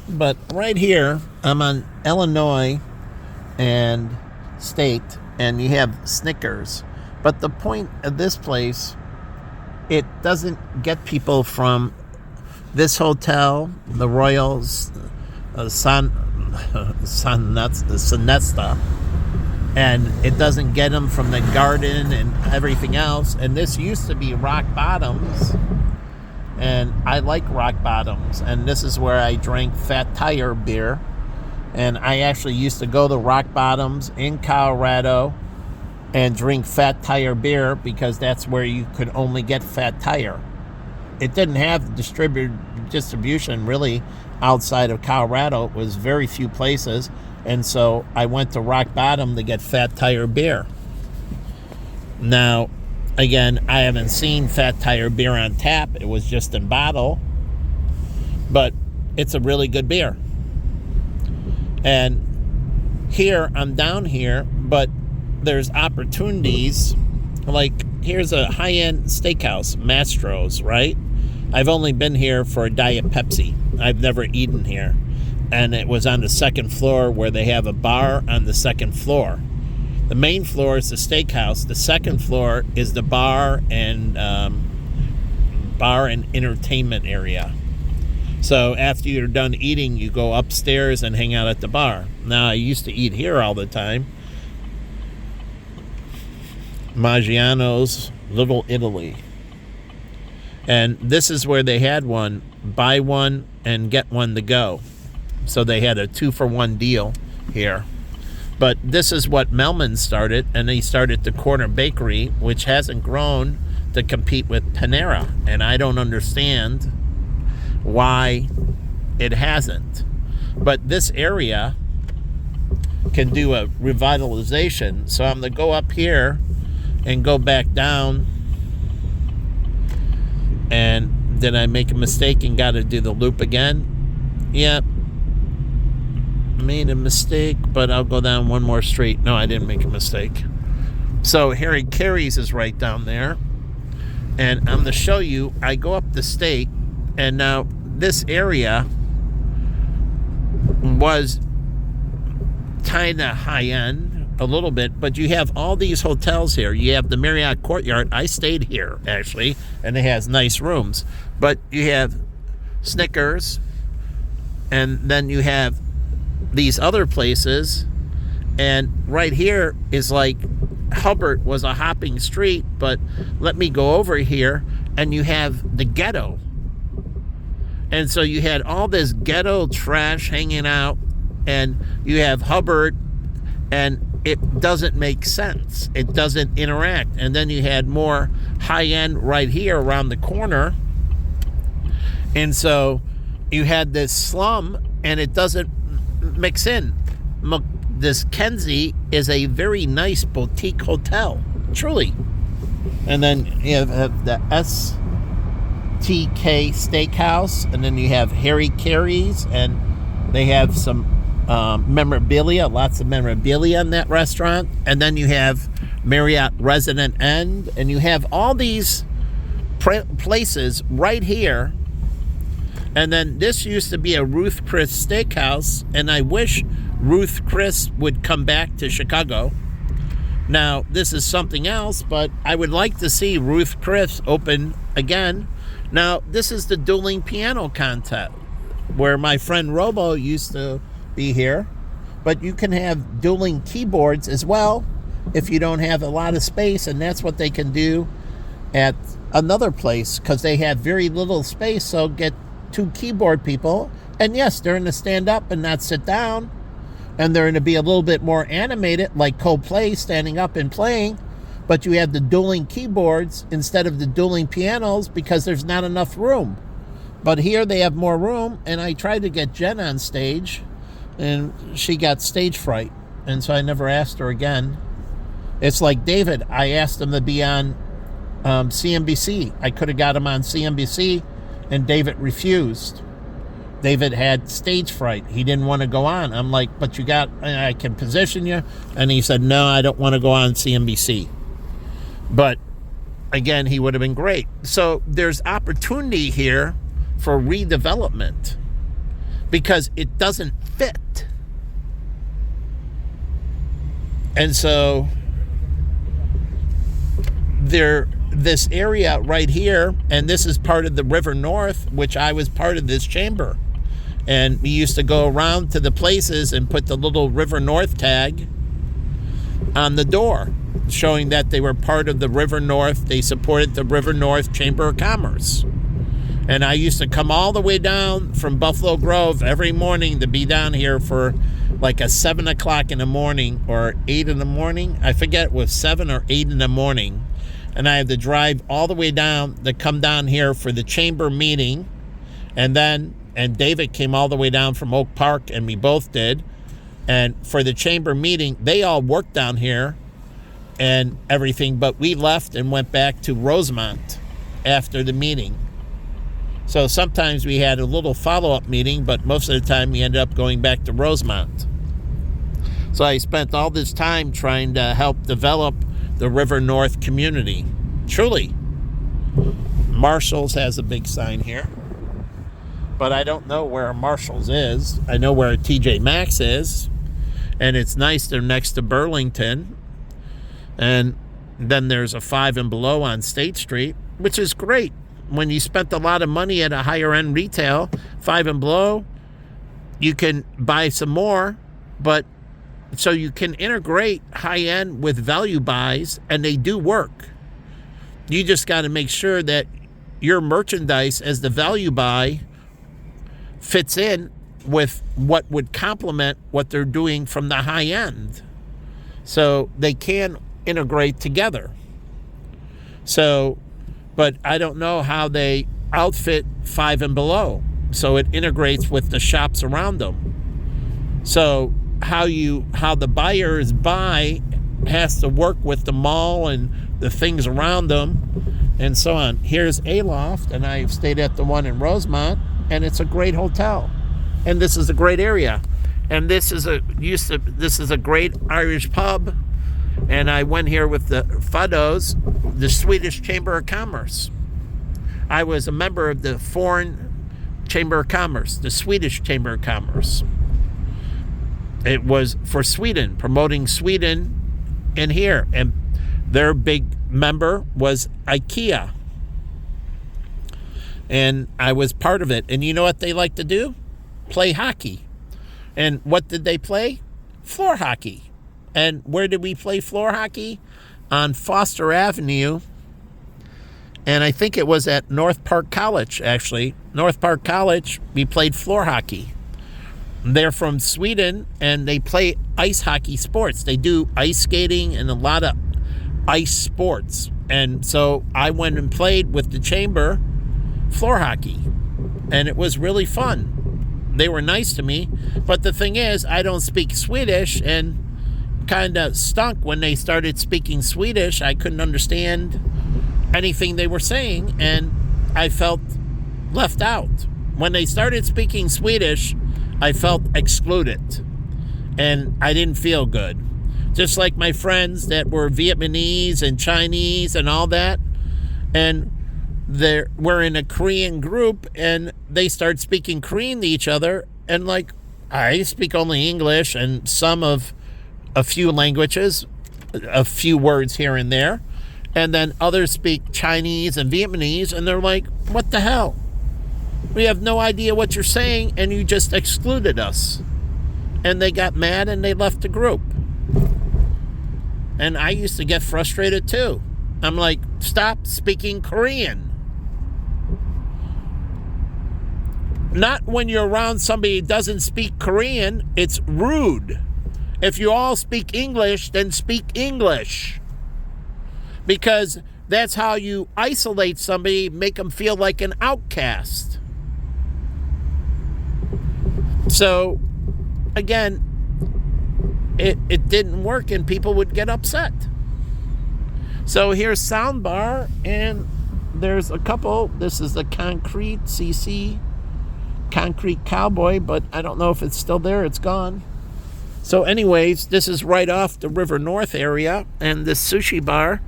But right here, I'm on Illinois and State, and you have Snickers. But the point of this place, it doesn't get people from this hotel, the Royals, Sonesta, and it doesn't get them from the Garden and everything else. And this used to be Rock Bottoms, and I like Rock Bottoms, and this is where I drank Fat Tire beer. And I actually used to go to Rock Bottoms in Colorado and drink Fat Tire beer because that's where you could only get Fat Tire. It didn't have distribution really outside of Colorado. It was very few places. And so I went to Rock Bottom to get Fat Tire beer. Now, again, I haven't seen Fat Tire beer on tap. It was just in bottle. But it's a really good beer. And here, I'm down here, but there's opportunities. Like, here's a high-end steakhouse, Mastro's, right? I've only been here for a Diet Pepsi. I've never eaten here. And it was on the second floor where they have a bar on the second floor. The main floor is the steakhouse. The second floor is the bar and entertainment area. So after you're done eating, you go upstairs and hang out at the bar. Now, I used to eat here all the time. Maggiano's Little Italy. And this is where they had one, buy one and get one to go. So they had a 2-for-1 deal here. But this is what Melman started, and he started the Corner Bakery, which hasn't grown to compete with Panera. And I don't understand why it hasn't. But this area can do a revitalization. So I'm going to go up here and go back down. And did I make a mistake and got to do the loop again? Yep. Made a mistake, but I'll go down one more street. No, I didn't make a mistake. So Harry Carey's is right down there. And I'm going to show you, I go up the state, and now this area was kind of high-end a little bit, but you have all these hotels here. You have the Marriott Courtyard. I stayed here, actually, and it has nice rooms. But you have Snickers, and then you have these other places, and right here is like Hubbard was a hopping street, but let me go over here, and you have the ghetto. And so you had all this ghetto trash hanging out, and you have Hubbard, and it doesn't make sense. It doesn't interact. And then you had more high-end right here around the corner. And so you had this slum, and it doesn't mix in. This Kenzie is a very nice boutique hotel, truly. And then you have the STK Steakhouse, and then you have Harry Carey's, and they have some memorabilia, lots of memorabilia in that restaurant. And then you have Marriott Resident Inn, and you have all these places right here. And then this used to be a Ruth Chris Steakhouse, and I wish Ruth Chris would come back to Chicago. Now, this is something else, but I would like to see Ruth Chris open again. Now, this is the dueling piano contest, where my friend Robo used to be here. But you can have dueling keyboards as well if you don't have a lot of space, and that's what they can do at another place, because they have very little space. So get 2 keyboard people, and yes, they're going to stand up and not sit down, and they're going to be a little bit more animated, like Coldplay standing up and playing. But you have the dueling keyboards instead of the dueling pianos because there's not enough room. But here they have more room, and I tried to get Jen on stage, and she got stage fright, and so I never asked her again. It's like David. I asked him to be on CNBC. I could have got him on CNBC, and David refused. David had stage fright. He didn't want to go on. I'm like, but I can position you. And he said, no, I don't want to go on CNBC. But again, he would have been great. So there's opportunity here for redevelopment. because it doesn't fit. And so this area right here, and this is part of the River North, which I was part of this chamber. And we used to go around to the places and put the little River North tag on the door, showing that they were part of the River North. They supported the River North Chamber of Commerce. And I used to come all the way down from Buffalo Grove every morning to be down here for like a 7 o'clock in the morning or 8 in the morning. I forget, it was 7 or 8 in the morning. And I had to drive all the way down to come down here for the chamber meeting. And David came all the way down from Oak Park, and we both did. And for the chamber meeting, they all worked down here and everything, but we left and went back to Rosemont after the meeting. So sometimes we had a little follow-up meeting, but most of the time we ended up going back to Rosemont. So I spent all this time trying to help develop the River North community. Truly. Marshall's has a big sign here, but I don't know where Marshall's is. I know where TJ Maxx is, and it's nice. They're next to Burlington. And then there's a Five and Below on State Street, which is great. When you spent a lot of money at a higher end retail, Five and Below, you can buy some more, but so you can integrate high end with value buys, and they do work. You just got to make sure that your merchandise as the value buy fits in with what would complement what they're doing from the high end. So they can integrate together. So, but I don't know how they outfit Five and Below, so it integrates with the shops around them. So how the buyers buy has to work with the mall and the things around them and so on. Here's Aloft, and I've stayed at the one in Rosemont, and it's a great hotel, and this is a great area, and this is a great Irish pub. And I went here with the Fuddos, the Swedish Chamber of Commerce. I was a member of the Foreign Chamber of Commerce, the Swedish Chamber of Commerce. It was for Sweden, promoting Sweden in here. And their big member was IKEA. And I was part of it. And you know what they like to do? Play hockey. And what did they play? Floor hockey. And where did we play floor hockey? On Foster Avenue. And I think it was at North Park College, actually. North Park College, we played floor hockey. They're from Sweden, and they play ice hockey sports. They do ice skating and a lot of ice sports. And so I went and played with the chamber floor hockey. And it was really fun. They were nice to me. But the thing is, I don't speak Swedish, and kind of stunk when they started speaking Swedish. I couldn't understand anything they were saying, and I felt left out. When they started speaking Swedish, I felt excluded, and I didn't feel good. Just like my friends that were Vietnamese and Chinese and all that, and we're in a Korean group, and they start speaking Korean to each other, and like, I speak only English and some of a few languages, a few words here and there, and then others speak Chinese and Vietnamese, and they're like, what the hell? We have no idea what you're saying, and you just excluded us. And they got mad and they left the group. And I used to get frustrated too. I'm like, stop speaking Korean. Not when you're around somebody who doesn't speak Korean, it's rude. If you all speak English, then speak English. Because that's how you isolate somebody, make them feel like an outcast. So, again, it didn't work, and people would get upset. So here's Soundbar, and there's a couple. This is the Concrete CC, Concrete Cowboy, but I don't know if it's still there. It's gone. So anyways, this is right off the River North area, and this sushi bar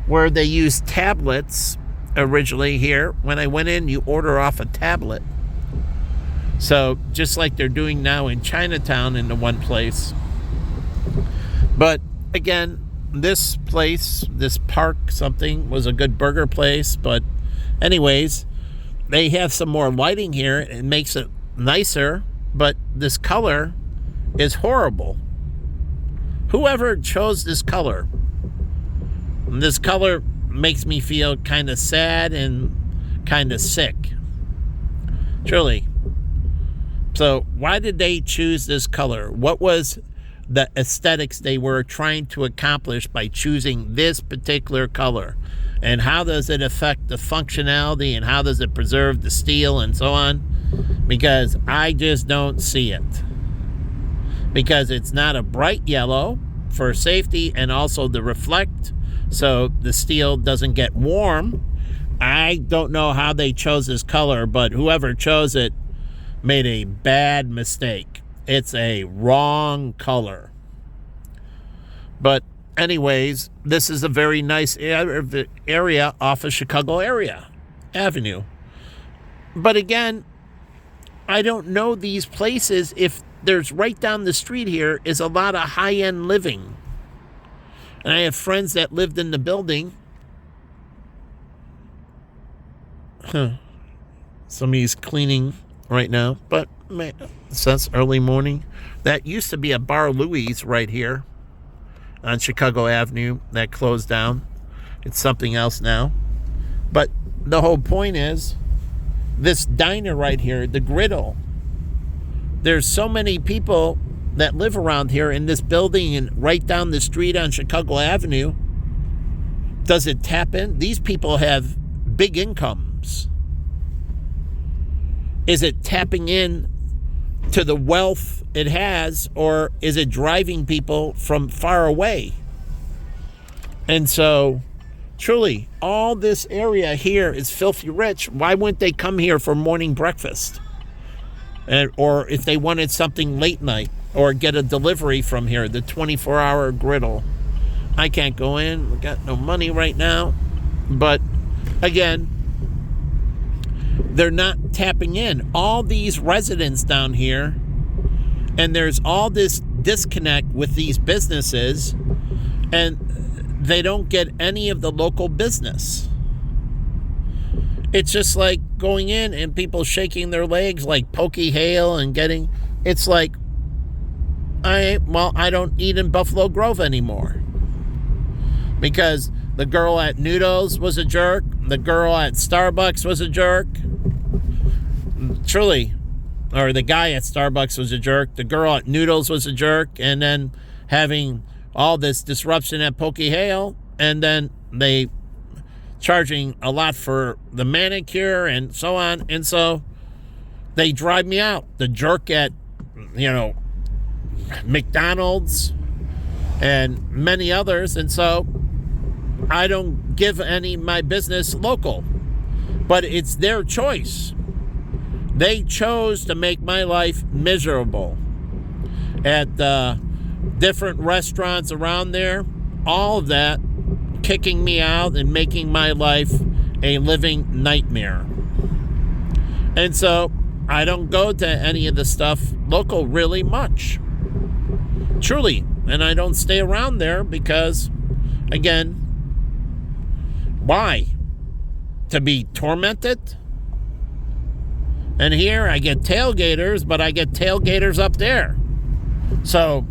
where they use tablets originally here. When I went in, you order off a tablet. So just like they're doing now in Chinatown in the one place. But again, this place, this park something, was a good burger place. But anyways, they have some more lighting here. It makes it nicer. But this color is horrible. Whoever chose this color makes me feel kind of sad and kind of sick. Truly. So why did they choose this color? What was the aesthetics they were trying to accomplish by choosing this particular color? And how does it affect the functionality, and how does it preserve the steel and so on? Because I just don't see it. Because it's not a bright yellow for safety, and also the reflect, so the steel doesn't get warm. I don't know how they chose this color, but whoever chose it made a bad mistake. It's a wrong color. But anyways, this is a very nice area off of Chicago Avenue. But again, I don't know these places if there's right down the street here is a lot of high-end living. And I have friends that lived in the building. Somebody's cleaning right now, but since early morning. That used to be a Bar Louie's right here on Chicago Avenue that closed down. It's something else now. But the whole point is, this diner right here, the Griddle, there's so many people that live around here in this building and right down the street on Chicago Avenue. Does it tap in? These people have big incomes. Is it tapping in to the wealth it has, or is it driving people from far away? And so, truly, all this area here is filthy rich. Why wouldn't they come here for morning breakfast? Or if they wanted something late night, or get a delivery from here, the 24-hour Griddle. I can't go in. We got no money right now. But again, they're not tapping in. All these residents down here, and there's all this disconnect with these businesses, and they don't get any of the local business. It's just like going in and people shaking their legs like Pokey Hale and getting, it's like, I don't eat in Buffalo Grove anymore. Because the girl at Noodles was a jerk. The girl at Starbucks was a jerk. Truly. Or the guy at Starbucks was a jerk. The girl at Noodles was a jerk. And then having all this disruption at Pokey Hale. And then they charging a lot for the manicure and so on. And so they drive me out. The jerk at, McDonald's and many others. And so I don't give any of my business local, but it's their choice. They chose to make my life miserable at different restaurants around there, all of that, kicking me out and making my life a living nightmare. And so I don't go to any of the stuff local really much. Truly. And I don't stay around there because, again, why? To be tormented? And here I get tailgaters, but I get tailgaters up there. So,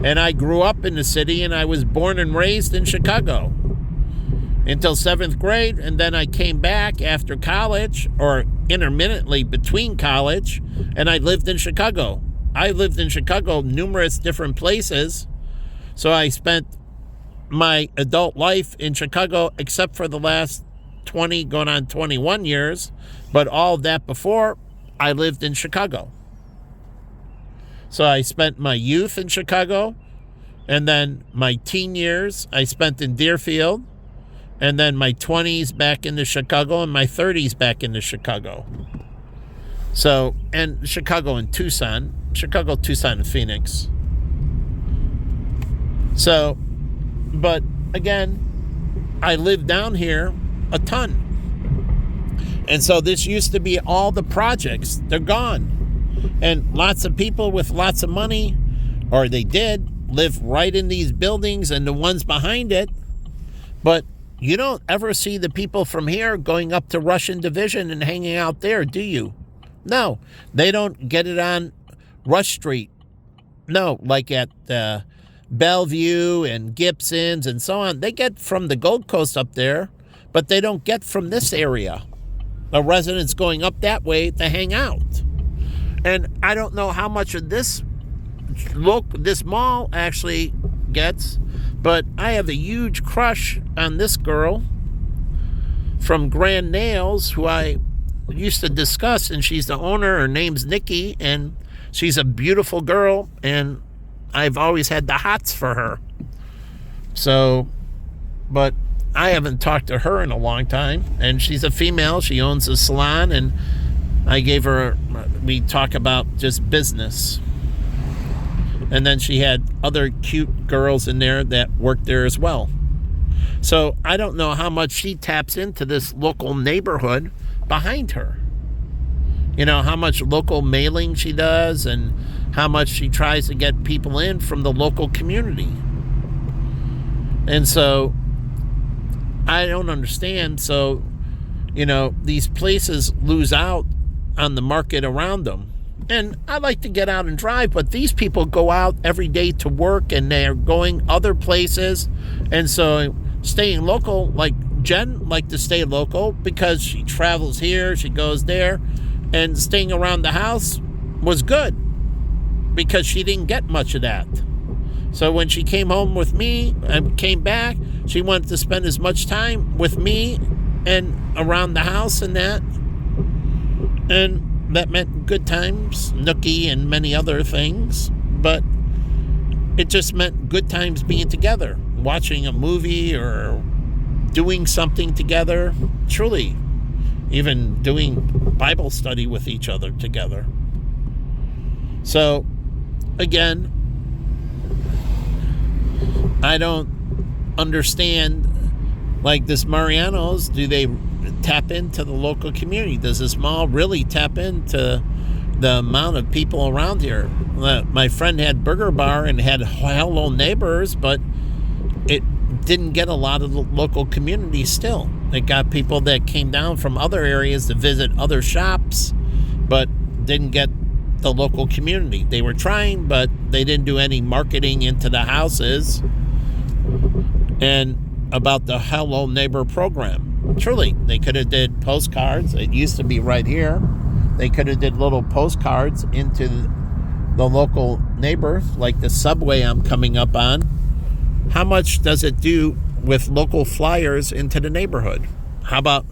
and I grew up in the city, and I was born and raised in Chicago until 7th grade, and then I came back after college, or intermittently between college, and I lived in Chicago. I lived in Chicago numerous different places, so I spent my adult life in Chicago except for the last 20 going on 21 years, but all of that before, I lived in Chicago. So I spent my youth in Chicago, and then my teen years I spent in Deerfield, and then my 20s back into Chicago, and my 30s back into Chicago. So, and Chicago and Tucson, and Phoenix. So, but again, I live down here a ton. And so this used to be all the projects. They're gone. And lots of people with lots of money, or they did, live right in these buildings and the ones behind it. But you don't ever see the people from here going up to Russian Division and hanging out there, do you? No, they don't get it on Rush Street. No, like at Bellevue and Gibson's and so on. They get from the Gold Coast up there, but they don't get from this area. The residents going up that way to hang out. And I don't know how much of this mall actually gets, but I have a huge crush on this girl from Grand Nails who I used to discuss, and she's the owner. Her name's Nikki, and she's a beautiful girl, and I've always had the hots for her. So, but I haven't talked to her in a long time, and she's a female. She owns a salon, and we talk about just business. And then she had other cute girls in there that worked there as well. So I don't know how much she taps into this local neighborhood behind her. You know, how much local mailing she does and how much she tries to get people in from the local community. And so I don't understand. So, you know, these places lose out on the market around them. And I like to get out and drive, but these people go out every day to work and they're going other places. And so staying local, like Jen liked to stay local because she travels here, she goes there, and staying around the house was good because she didn't get much of that. So when she came home with me and came back, she wanted to spend as much time with me and around the house and that. And that meant good times, Nookie and many other things, but it just meant good times being together, watching a movie or doing something together, truly, even doing Bible study with each other together. So, again, I don't understand, like this Mariano's, do they tap into the local community? Does this mall really tap into the amount of people around here? My friend had Burger Bar and had Hello Neighbors, but it didn't get a lot of the local community still. It got people that came down from other areas to visit other shops, but didn't get the local community. They were trying, but they didn't do any marketing into the houses and about the Hello Neighbor program. Truly, they could have did postcards. It used to be right here. They could have did little postcards into the local neighbor, like the subway I'm coming up on. How much does it do with local flyers into the neighborhood? How about